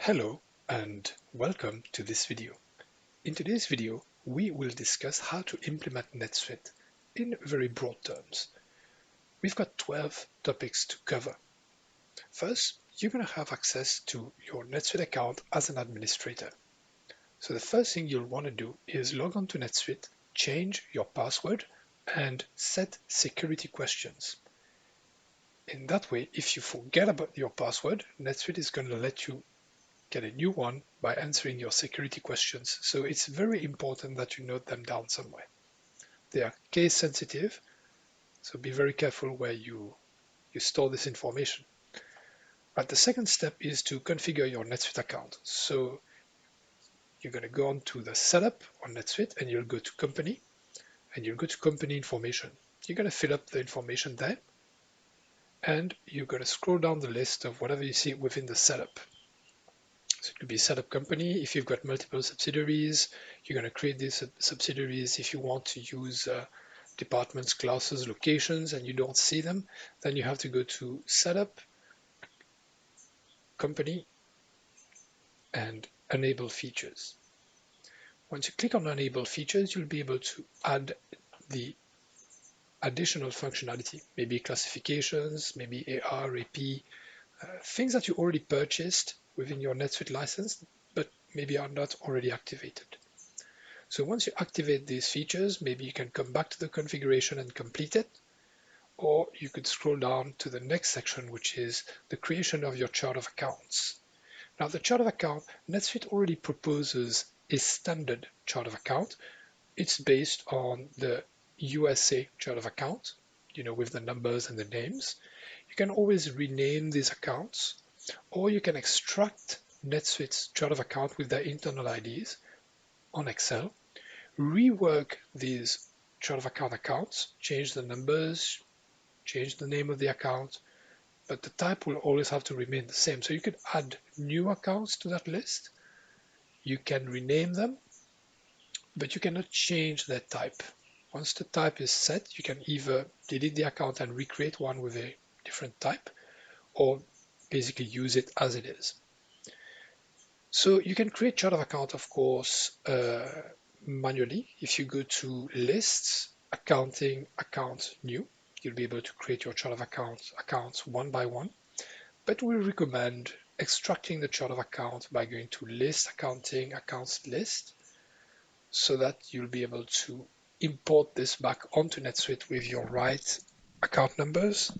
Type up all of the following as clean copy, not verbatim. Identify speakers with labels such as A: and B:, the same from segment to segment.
A: Hello and welcome to this video. In today's video, we will discuss how to implement NetSuite in very broad terms. We've got 12 topics to cover. First, you're going to have access to your NetSuite account as an administrator. So the first thing you'll want to do is log on to NetSuite, change your password, and set security questions. In that way, if you forget about your password, NetSuite is going to let you get a new one by answering your security questions. So it's very important that you note them down somewhere. They are case sensitive, so be very careful where you store this information. But the second step is to configure your NetSuite account. So you're going to go on to the setup on NetSuite and you'll go to company and you'll go to company information. You're going to fill up the information there and you're going to scroll down the list of whatever you see within the setup. So it could be setup company. If you've got multiple subsidiaries, you're going to create these subsidiaries. If you want to use departments, classes, locations, and you don't see them, then you have to go to setup, company, and enable features. Once you click on enable features, you'll be able to add the additional functionality, maybe classifications, maybe AR, AP, things that you already purchased within your NetSuite license, but maybe are not already activated. So once you activate these features, maybe you can come back to the configuration and complete it, or you could scroll down to the next section, which is the creation of your chart of accounts. Now the chart of account, NetSuite already proposes a standard chart of account. It's based on the USA chart of account, with the numbers and the names. You can always rename these accounts, or you can extract NetSuite's chart of account with their internal IDs on Excel, rework these chart of account accounts, change the numbers, change the name of the account, but the type will always have to remain the same. So you could add new accounts to that list. You can rename them, but you cannot change their type. Once the type is set, you can either delete the account and recreate one with a different type, or basically use it as it is. So you can create chart of account, of course, manually. If you go to lists, accounting, account, new, you'll be able to create your chart of accounts one by one. But we recommend extracting the chart of account by going to list, accounting, accounts list, so that you'll be able to import this back onto NetSuite with your right account numbers,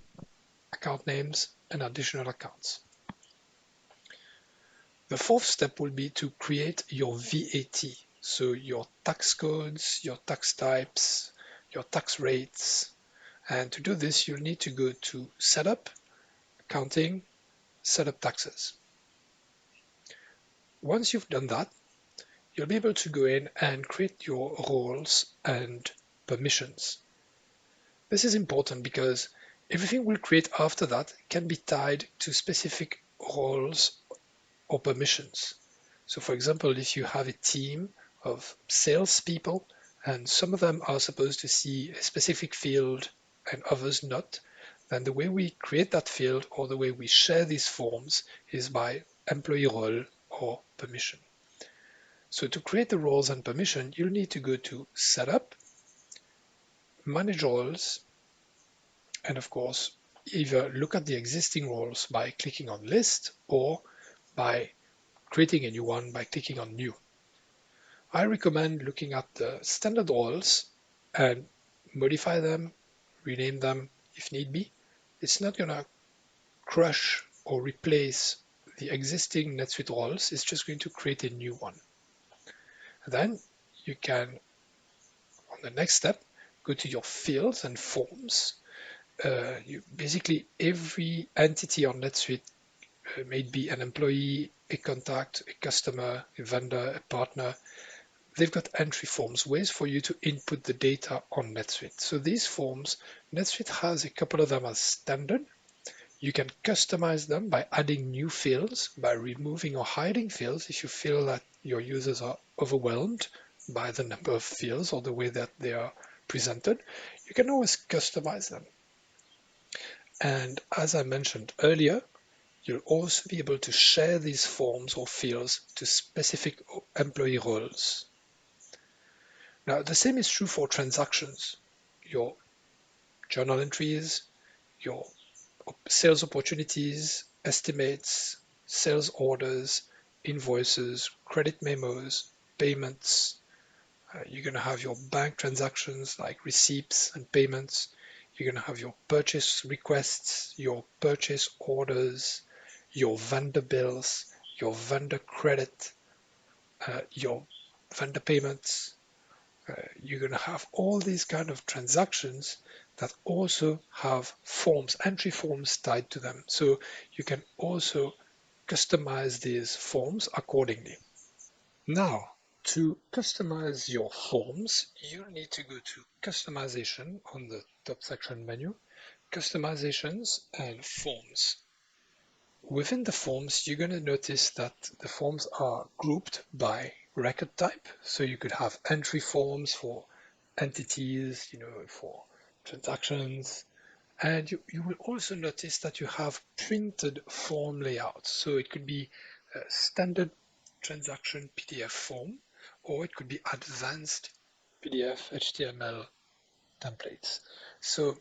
A: account names, and additional accounts. The fourth step will be to create your VAT, so your tax codes, your tax types, your tax rates. And to do this, you'll need to go to Setup, Accounting, Setup Taxes. Once you've done that, you'll be able to go in and create your roles and permissions. This is important because everything we'll create after that can be tied to specific roles or permissions. So for example, if you have a team of salespeople and some of them are supposed to see a specific field and others not, then the way we create that field or the way we share these forms is by employee role or permission. So to create the roles and permission, you'll need to go to Setup, Manage Roles, and of course, either look at the existing roles by clicking on List or by creating a new one by clicking on New. I recommend looking at the standard roles and modify them, rename them if need be. It's not going to crush or replace the existing NetSuite roles. It's just going to create a new one. And then you can, on the next step, go to your fields and forms. Basically, every entity on NetSuite may be an employee, a contact, a customer, a vendor, a partner. They've got entry forms, ways for you to input the data on NetSuite. So these forms, NetSuite has a couple of them as standard. You can customize them by adding new fields, by removing or hiding fields if you feel that your users are overwhelmed by the number of fields or the way that they are presented. You can always customize them. And as I mentioned earlier, You'll also be able to share these forms or fields to specific employee roles. Now, the same is true for transactions. Your journal entries, your sales opportunities, estimates, sales orders, invoices, credit memos, payments. You're going to have your bank transactions like receipts and payments. You're going to have your purchase requests, your purchase orders, your vendor bills, your vendor credit, your vendor payments. You're going to have all these kind of transactions that also have forms, entry forms tied to them. So you can also customize these forms accordingly. Now, to customize your forms, you need to go to Customization on the top section menu, Customizations and Forms. Within the forms, you're going to notice that the forms are grouped by record type. So you could have entry forms for entities, for transactions. And you will also notice that you have printed form layouts. So it could be a standard transaction PDF form, or it could be advanced PDF HTML templates. So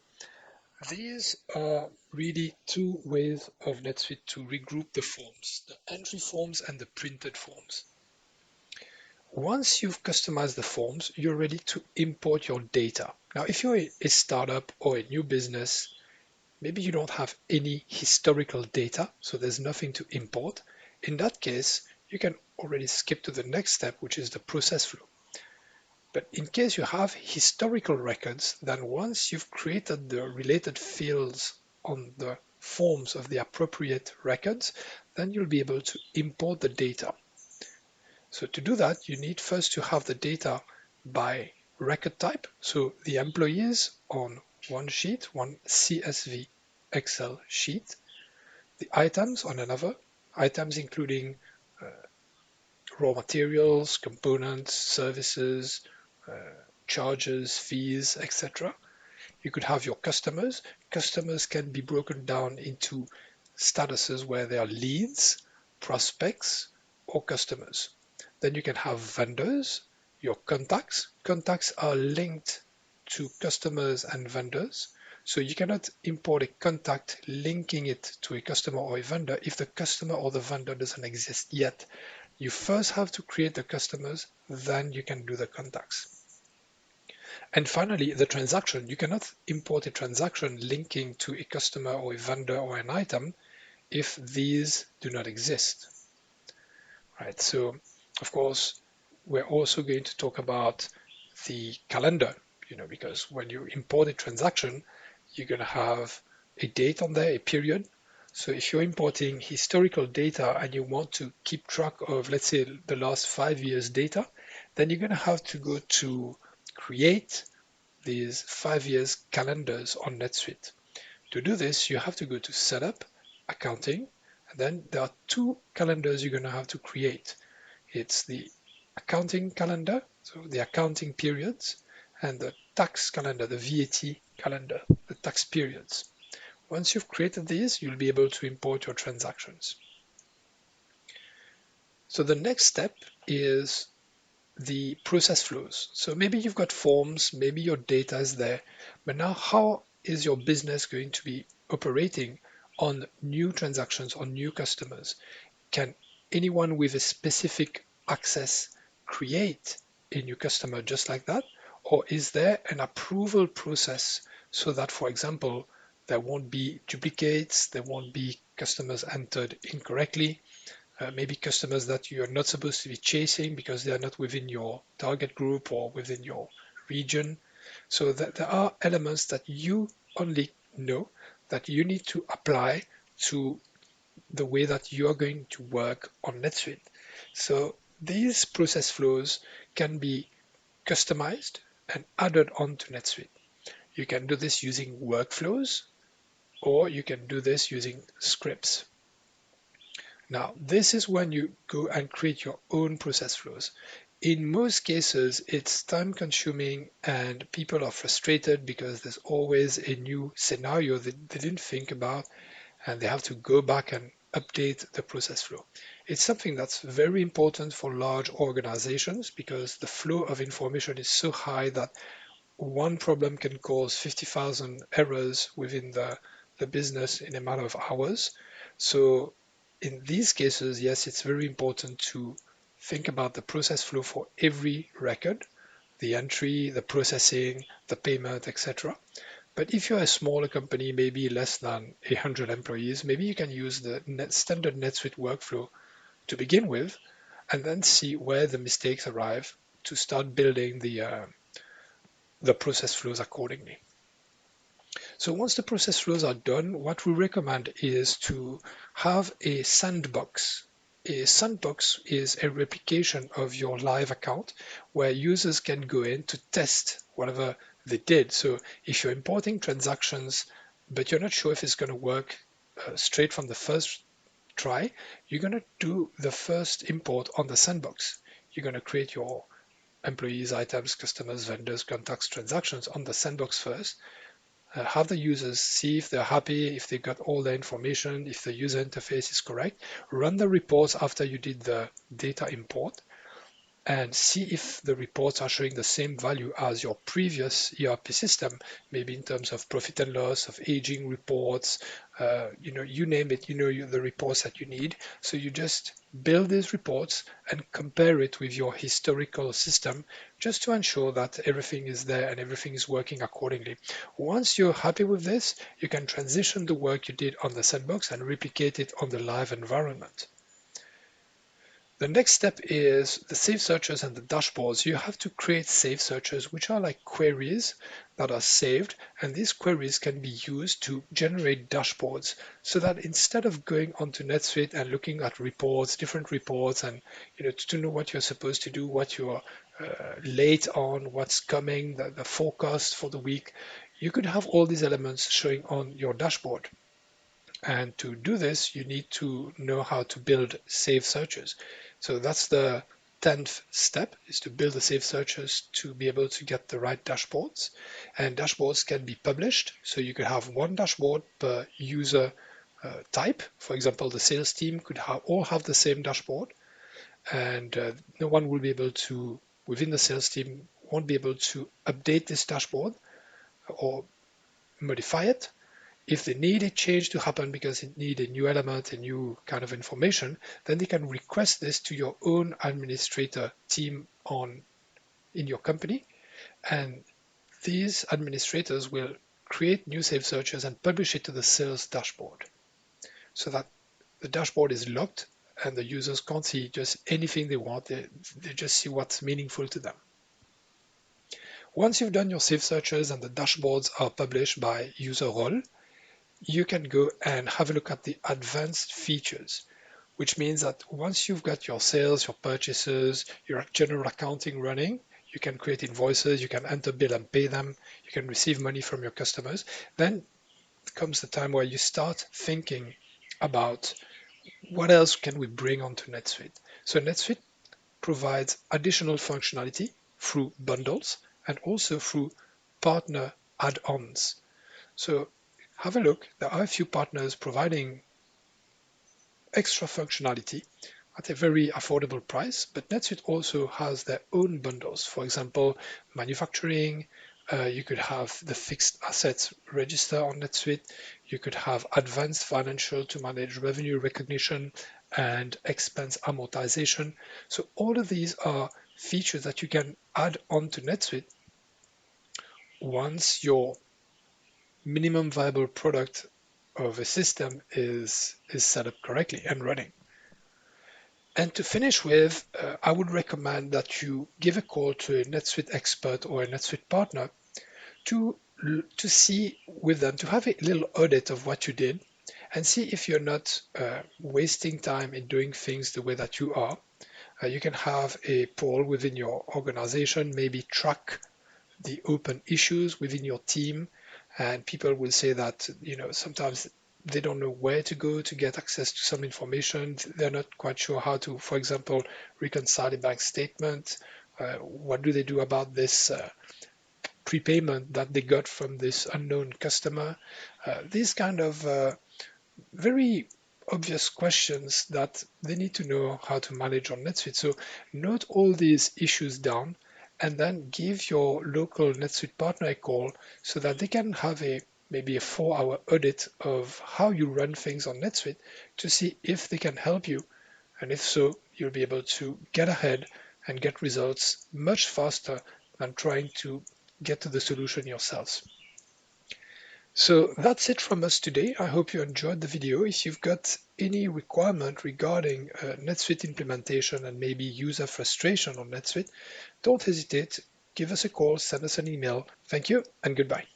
A: these are really two ways of NetSuite to regroup the forms, the entry forms and the printed forms. Once you've customized the forms, you're ready to import your data. Now, if you're a startup or a new business, maybe you don't have any historical data, so there's nothing to import. In that case, you can already skip to the next step, which is the process flow. But in case you have historical records, then once you've created the related fields on the forms of the appropriate records, then you'll be able to import the data. So to do that, you need first to have the data by record type. So the employees on one sheet, one CSV Excel sheet, the items on another, items including raw materials, components, services, charges, fees, etc. You could have your customers. Customers can be broken down into statuses where they are leads, prospects, or customers. Then you can have vendors, your contacts. Contacts are linked to customers and vendors. So you cannot import a contact linking it to a customer or a vendor if the customer or the vendor doesn't exist yet. You first have to create the customers, then you can do the contacts. And finally, the transaction. You cannot import a transaction linking to a customer or a vendor or an item if these do not exist. Right. So, of course, we're also going to talk about the calendar, because when you import a transaction, you're going to have a date on there, a period. So if you're importing historical data and you want to keep track of, let's say, the last 5 years data, then you're going to have to go to create these 5 years calendars on NetSuite. To do this, you have to go to Setup, Accounting, and then there are two calendars you're going to have to create. It's the accounting calendar, so the accounting periods, and the tax calendar, the VAT calendar, the tax periods. Once you've created these, you'll be able to import your transactions. So the next step is the process flows. So maybe you've got forms, maybe your data is there, but now how is your business going to be operating on new transactions, on new customers? Can anyone with a specific access create a new customer just like that? Or is there an approval process so that, for example, there won't be duplicates, there won't be customers entered incorrectly, maybe customers that you're not supposed to be chasing because they are not within your target group or within your region. So that there are elements that you only know that you need to apply to the way that you are going to work on NetSuite. So these process flows can be customized and added onto NetSuite. You can do this using workflows, or you can do this using scripts. Now, this is when you go and create your own process flows. In most cases, it's time consuming and people are frustrated because there's always a new scenario that they didn't think about and they have to go back and update the process flow. It's something that's very important for large organizations because the flow of information is so high that one problem can cause 50,000 errors within the business in a matter of hours. So in these cases, yes, it's very important to think about the process flow for every record, the entry, the processing, the payment, etc. But if you're a smaller company, maybe less than 100 employees, maybe you can use the standard NetSuite workflow to begin with, and then see where the mistakes arrive to start building the process flows accordingly. So once the process flows are done, what we recommend is to have a sandbox. A sandbox is a replication of your live account where users can go in to test whatever they did. So if you're importing transactions, but you're not sure if it's going to work straight from the first try, you're going to do the first import on the sandbox. You're going to create your employees, items, customers, vendors, contacts, transactions on the sandbox first. Have the users see if they're happy, if they got all the information, if the user interface is correct. Run the reports after you did the data import and see if the reports are showing the same value as your previous ERP system, maybe in terms of profit and loss, of aging reports, you name it, the reports that you need. So you just build these reports and compare it with your historical system just to ensure that everything is there and everything is working accordingly. Once you're happy with this, you can transition the work you did on the sandbox and replicate it on the live environment. The next step is the save searches and the dashboards. You have to create save searches, which are like queries that are saved, and these queries can be used to generate dashboards so that instead of going onto NetSuite and looking at reports, different reports, and to know what you're supposed to do, what you're late on, what's coming, the forecast for the week, you could have all these elements showing on your dashboard. And to do this, you need to know how to build save searches. So that's the 10th step, is to build the save searches to be able to get the right dashboards. And dashboards can be published. So you could have one dashboard per user type. For example, the sales team could all have the same dashboard. And no one will be able to, within the sales team, won't be able to update this dashboard or modify it. If they need a change to happen because it need a new element, a new kind of information, then they can request this to your own administrator team in your company. And these administrators will create new save searches and publish it to the sales dashboard so that the dashboard is locked and the users can't see just anything they want. They just see what's meaningful to them. Once you've done your save searches and the dashboards are published by user role, you can go and have a look at the advanced features, which means that once you've got your sales, your purchases, your general accounting running, you can create invoices, you can enter bill and pay them, you can receive money from your customers. Then comes the time where you start thinking about what else can we bring onto NetSuite. So NetSuite provides additional functionality through bundles and also through partner add-ons. So have a look. There are a few partners providing extra functionality at a very affordable price, but NetSuite also has their own bundles. For example, manufacturing, you could have the fixed assets register on NetSuite, you could have advanced financial to manage revenue recognition and expense amortization. So all of these are features that you can add onto NetSuite once your minimum viable product of a system is set up correctly and running. And to finish with, I would recommend that you give a call to a NetSuite expert or a NetSuite partner to see with them, to have a little audit of what you did and see if you're not wasting time in doing things the way that you are. You can have a poll within your organization, maybe track the open issues within your team, and people will say that sometimes they don't know where to go to get access to some information. They're not quite sure how to, for example, reconcile a bank statement. What do they do about this prepayment that they got from this unknown customer? These kind of very obvious questions that they need to know how to manage on NetSuite. So note all these issues down and then give your local NetSuite partner a call so that they can have maybe a 4-hour audit of how you run things on NetSuite to see if they can help you. And if so, you'll be able to get ahead and get results much faster than trying to get to the solution yourselves. So that's it from us today. I hope you enjoyed the video. If you've got any requirement regarding NetSuite implementation and maybe user frustration on NetSuite, don't hesitate. Give us a call, send us an email. Thank you and goodbye.